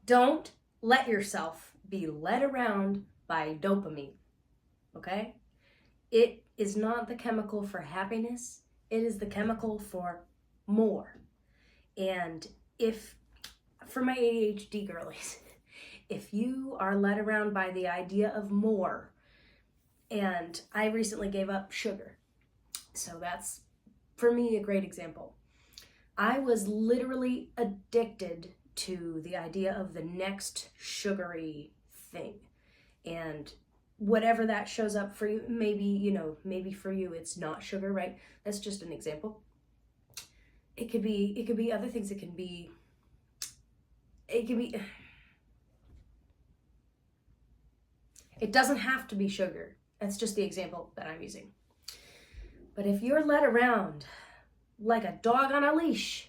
Don't let yourself be led around by dopamine, okay? It is not the chemical for happiness. It is the chemical for more. And if, for my ADHD girlies, if you are led around by the idea of more, and I recently gave up sugar, so that's, for me, a great example. I was literally addicted to the idea of the next sugary thing. And whatever that shows up for you, maybe for you it's not sugar, right? That's just an example. It could be other things. It doesn't have to be sugar. That's just the example that I'm using. But if you're led around like a dog on a leash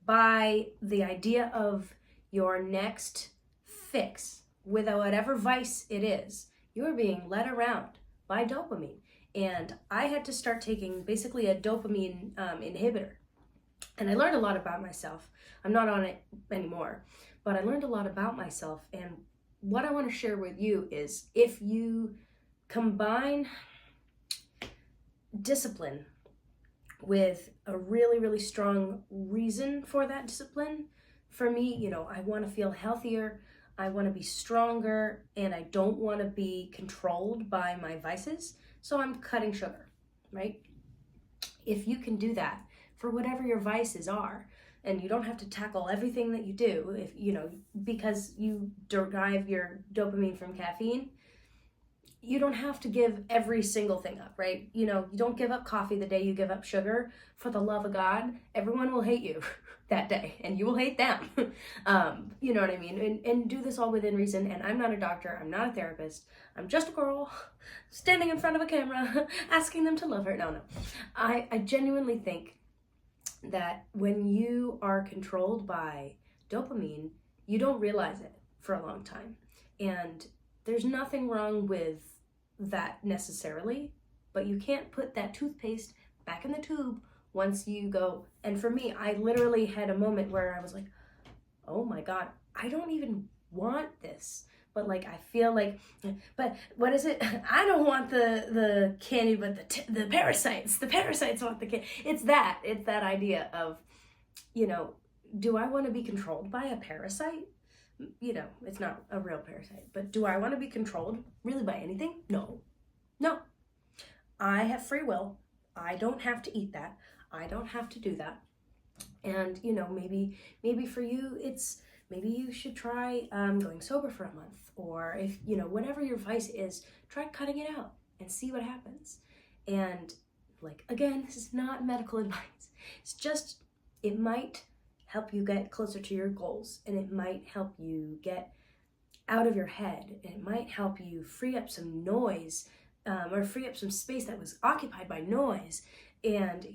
by the idea of your next fix with whatever vice it is, you're being led around by dopamine. And I had to start taking basically a dopamine inhibitor. And I learned a lot about myself. I'm not on it anymore, but I learned a lot about myself. And what I want to share with you is, if you combine discipline with a really, really strong reason for that discipline, for me, I want to feel healthier, I want to be stronger, and I don't want to be controlled by my vices, so I'm cutting sugar, right? If you can do that for whatever your vices are, and you don't have to tackle everything that you do, if because you derive your dopamine from caffeine, you don't have to give every single thing up, right? You don't give up coffee the day you give up sugar. For the love of God, everyone will hate you that day, and you will hate them. You know what I mean? And do this all within reason. And I'm not a doctor. I'm not a therapist. I'm just a girl standing in front of a camera asking them to love her. No. I genuinely think that when you are controlled by dopamine, you don't realize it for a long time. And there's nothing wrong with that necessarily, but you can't put that toothpaste back in the tube once you go. And for me, I literally had a moment where I was like, oh my God, I don't even want this. But I feel like, but what is it? I don't want the candy, but the parasites. The parasites want the candy. It's that idea of, do I want to be controlled by a parasite? It's not a real parasite, but do I want to be controlled really by anything? No. I have free will. I don't have to eat that. I don't have to do that. And, maybe for you, maybe you should try going sober for a month, or if, whatever your vice is, try cutting it out and see what happens. And again, this is not medical advice. It's just, it might help you get closer to your goals, and it might help you get out of your head, and it might help you free up some noise, or free up some space that was occupied by noise. And,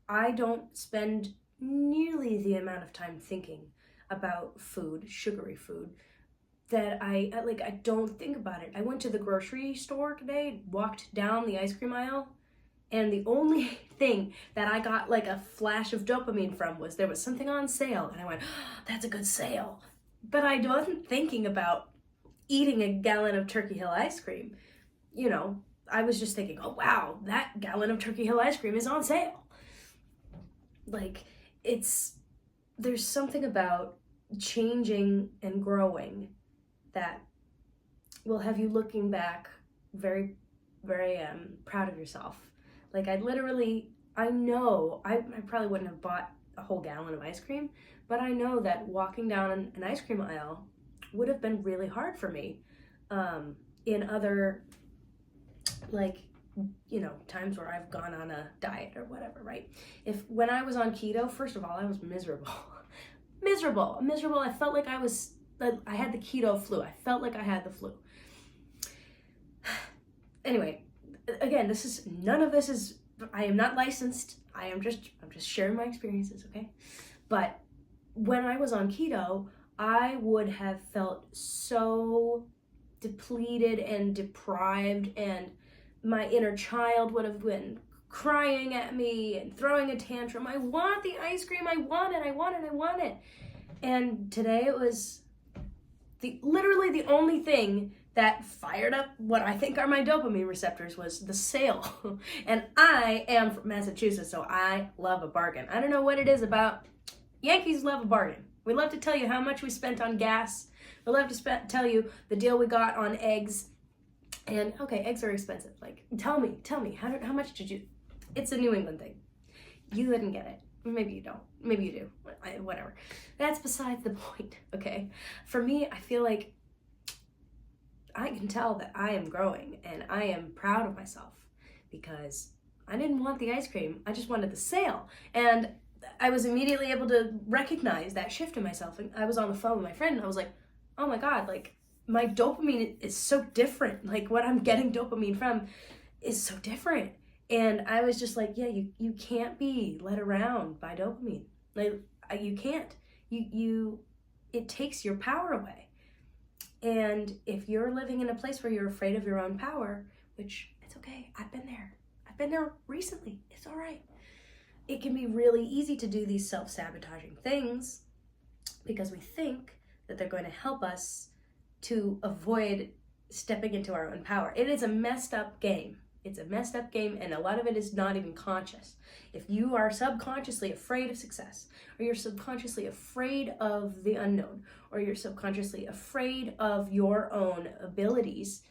I don't spend nearly the amount of time thinking about food, sugary food, that I don't think about it. I went to the grocery store today, walked down the ice cream aisle, and the only thing that I got a flash of dopamine from was there was something on sale, and I went, oh, that's a good sale. But I wasn't thinking about eating a gallon of Turkey Hill ice cream. I was just thinking, oh wow, that gallon of Turkey Hill ice cream is on sale. There's something about changing and growing that will have you looking back very, very proud of yourself. I know I probably wouldn't have bought a whole gallon of ice cream, but I know that walking down an ice cream aisle would have been really hard for me in other times where I've gone on a diet or whatever, right? When I was on keto, first of all, I was miserable. miserable. I felt like I had the keto flu. I felt like I had the flu. Anyway, again, none of this is, I am not licensed. I'm just sharing my experiences, okay? But when I was on keto, I would have felt so depleted and deprived, and my inner child would have been crying at me and throwing a tantrum. I want the ice cream. I want it. And today it was, Literally the only thing that fired up what I think are my dopamine receptors was the sale. And I am from Massachusetts, so I love a bargain. I don't know what it is about Yankees love a bargain. We love to tell you how much we spent on gas. We love to tell you the deal we got on eggs. And okay, eggs are expensive. Like, tell me, how much did you? It's a New England thing. You didn't get it. Maybe you don't. Maybe you do. Whatever. That's besides the point, okay? For me, I feel like I can tell that I am growing and I am proud of myself because I didn't want the ice cream. I just wanted the sale. And I was immediately able to recognize that shift in myself. And I was on the phone with my friend and I was like, oh my God, like my dopamine is so different. Like what I'm getting dopamine from is so different. And I was just like, yeah, you can't be led around by dopamine. Like you can't. It takes your power away. And if you're living in a place where you're afraid of your own power, which it's okay, I've been there recently. It's all right. It can be really easy to do these self-sabotaging things because we think that they're going to help us to avoid stepping into our own power. It is a messed up game. It's a messed up game, and a lot of it is not even conscious. If you are subconsciously afraid of success, or you're subconsciously afraid of the unknown, or you're subconsciously afraid of your own abilities,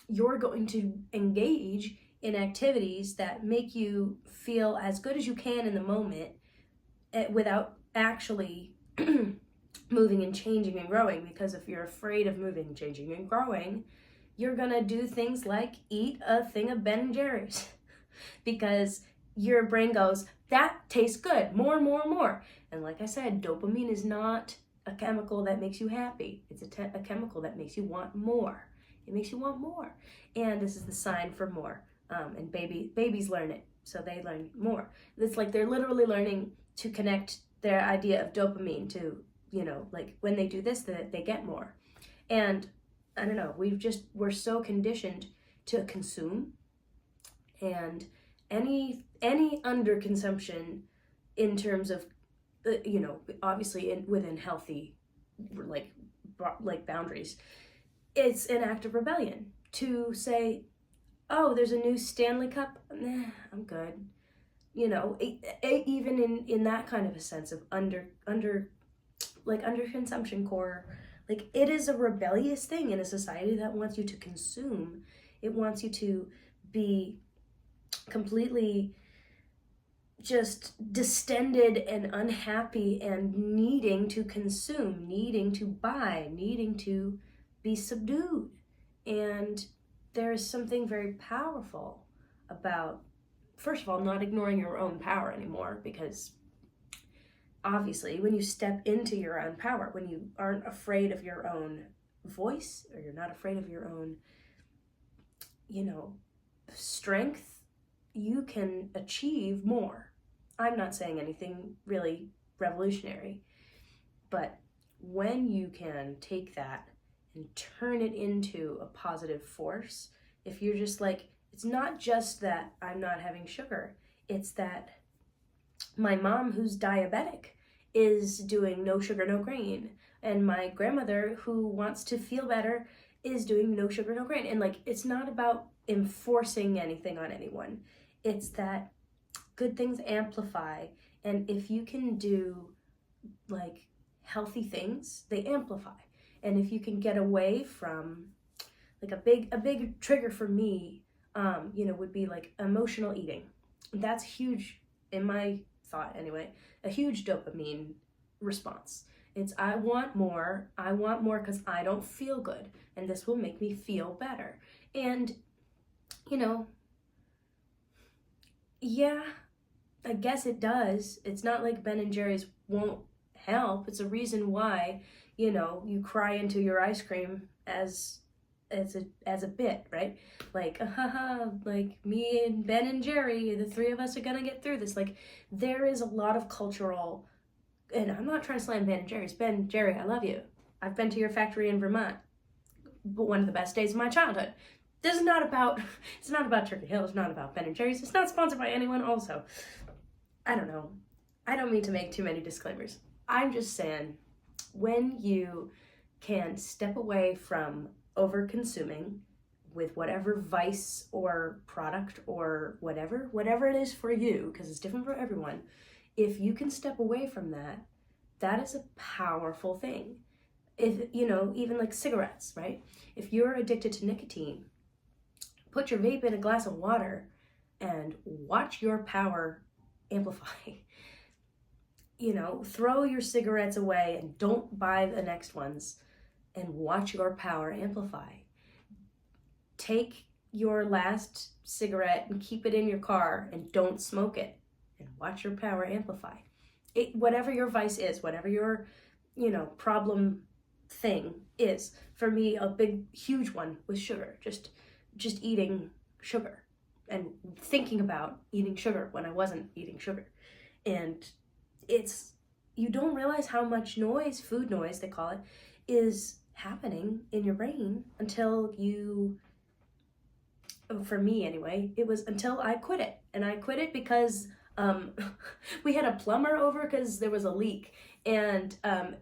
you're going to engage in activities that make you feel as good as you can in the moment without actually moving and changing and growing. Because if you're afraid of moving, changing, and growing, you're gonna do things like eat a thing of Ben and Jerry's because your brain goes, that tastes good, more. And like I said, dopamine is not a chemical that makes you happy. It's a chemical that makes you want more. It makes you want more. And this is the sign for more. And babies learn it, so they learn more. It's like they're literally learning to connect their idea of dopamine to, like when they do this, that they get more. And I don't know, we're so conditioned to consume, and any underconsumption in terms of, obviously within healthy, like boundaries, it's an act of rebellion to say, oh, there's a new Stanley Cup, I'm good. Even in that kind of a sense of underconsumption core. Like, it is a rebellious thing in a society that wants you to consume. It wants you to be completely just distended and unhappy and needing to consume, needing to buy, needing to be subdued. And there is something very powerful about, first of all, not ignoring your own power anymore, because obviously, when you step into your own power, when you aren't afraid of your own voice, or you're not afraid of your own, strength, you can achieve more. I'm not saying anything really revolutionary, but when you can take that and turn it into a positive force, if you're just like, it's not just that I'm not having sugar, it's that my mom, who's diabetic, is doing no sugar, no grain. And my grandmother, who wants to feel better, is doing no sugar, no grain. And like, it's not about enforcing anything on anyone. It's that good things amplify. And if you can do like healthy things, they amplify. And if you can get away from like a big trigger for me, would be like emotional eating. That's huge in my thought anyway, a huge dopamine response. It's I want more because I don't feel good, and this will make me feel better. And yeah, I guess it does. It's not like Ben and Jerry's won't help. It's a reason why, you cry into your ice cream as a bit, right? Like, like me and Ben and Jerry, the three of us are gonna get through this. Like, there is a lot of cultural, and I'm not trying to slam Ben and Jerry's. Ben, Jerry, I love you. I've been to your factory in Vermont, but one of the best days of my childhood. This is not about, it's not about Turkey Hill, it's not about Ben and Jerry's, it's not sponsored by anyone also. I don't know. I don't mean to make too many disclaimers. I'm just saying, when you can step away from over consuming with whatever vice or product or whatever it is for you, because it's different for everyone, if you can step away from that, that is a powerful thing. If, even like cigarettes, right? If you're addicted to nicotine, put your vape in a glass of water and watch your power amplify. Throw your cigarettes away and don't buy the next ones and watch your power amplify. Take your last cigarette and keep it in your car and don't smoke it and watch your power amplify. Whatever your vice is, whatever your, problem thing is. For me, a big, huge one was sugar. Just eating sugar and thinking about eating sugar when I wasn't eating sugar. And you don't realize how much noise, food noise they call it, is happening in your brain until for me anyway, it was until I quit it. And I quit it because we had a plumber over because there was a leak, and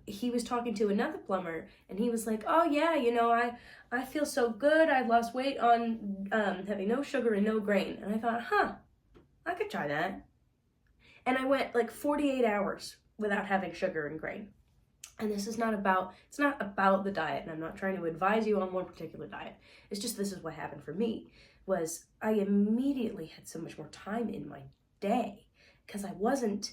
he was talking to another plumber, and he was like, oh yeah, I feel so good, I lost weight on having no sugar and no grain. And I thought, I could try that. And I went like 48 hours without having sugar and grain. And it's not about the diet, and I'm not trying to advise you on one particular diet. It's just, this is what happened for me, was I immediately had so much more time in my day because I wasn't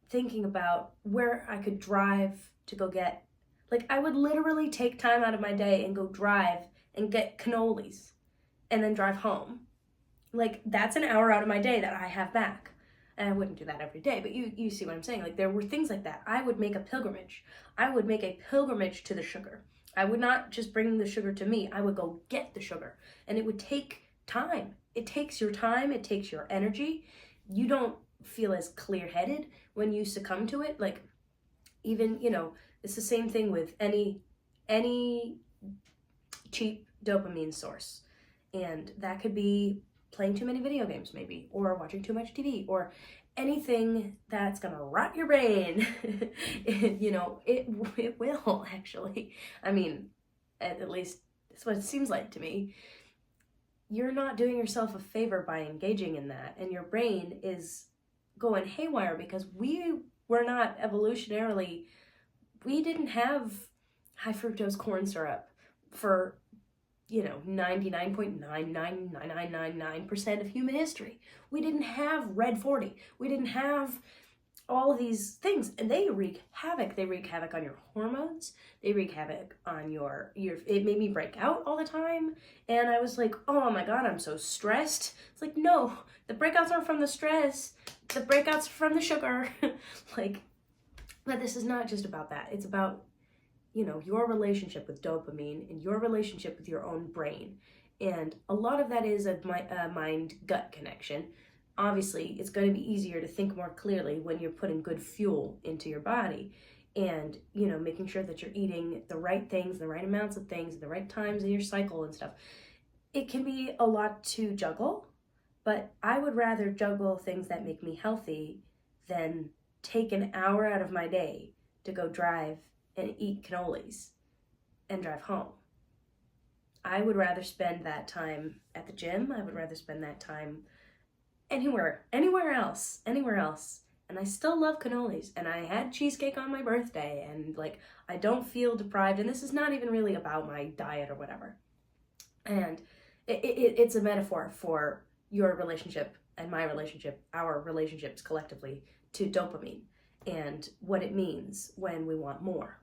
thinking about where I could drive to go get, like, I would literally take time out of my day and go drive and get cannolis and then drive home. Like, that's an hour out of my day that I have back. And I wouldn't do that every day, but you see what I'm saying? Like, there were things like that. I would make a pilgrimage. I would make a pilgrimage to the sugar. I would not just bring the sugar to me. I would go get the sugar. And it would take time. It takes your time. It takes your energy. You don't feel as clear-headed when you succumb to it. Like, even, it's the same thing with any cheap dopamine source. And that could be playing too many video games maybe, or watching too much TV, or anything that's gonna rot your brain. It will actually. I mean, at least that's what it seems like to me. You're not doing yourself a favor by engaging in that, and your brain is going haywire because we were not evolutionarily, we didn't have high fructose corn syrup for 99.99999% of human history. We didn't have red 40. We didn't have all of these things, and they wreak havoc. They wreak havoc on your hormones. They wreak havoc on your it made me break out all the time, and I was like, oh my god, I'm so stressed. It's like, no, the breakouts aren't from the stress. The breakouts are from the sugar. But this is not just about that. It's about your relationship with dopamine and your relationship with your own brain. And a lot of that is a mind-gut connection. Obviously, it's going to be easier to think more clearly when you're putting good fuel into your body and, making sure that you're eating the right things, the right amounts of things, the right times in your cycle and stuff. It can be a lot to juggle, but I would rather juggle things that make me healthy than take an hour out of my day to go drive and eat cannolis and drive home. I would rather spend that time at the gym. I would rather spend that time anywhere else. And I still love cannolis, and I had cheesecake on my birthday, and I don't feel deprived, and this is not even really about my diet or whatever. And it's a metaphor for your relationship and my relationship, our relationships collectively, to dopamine and what it means when we want more.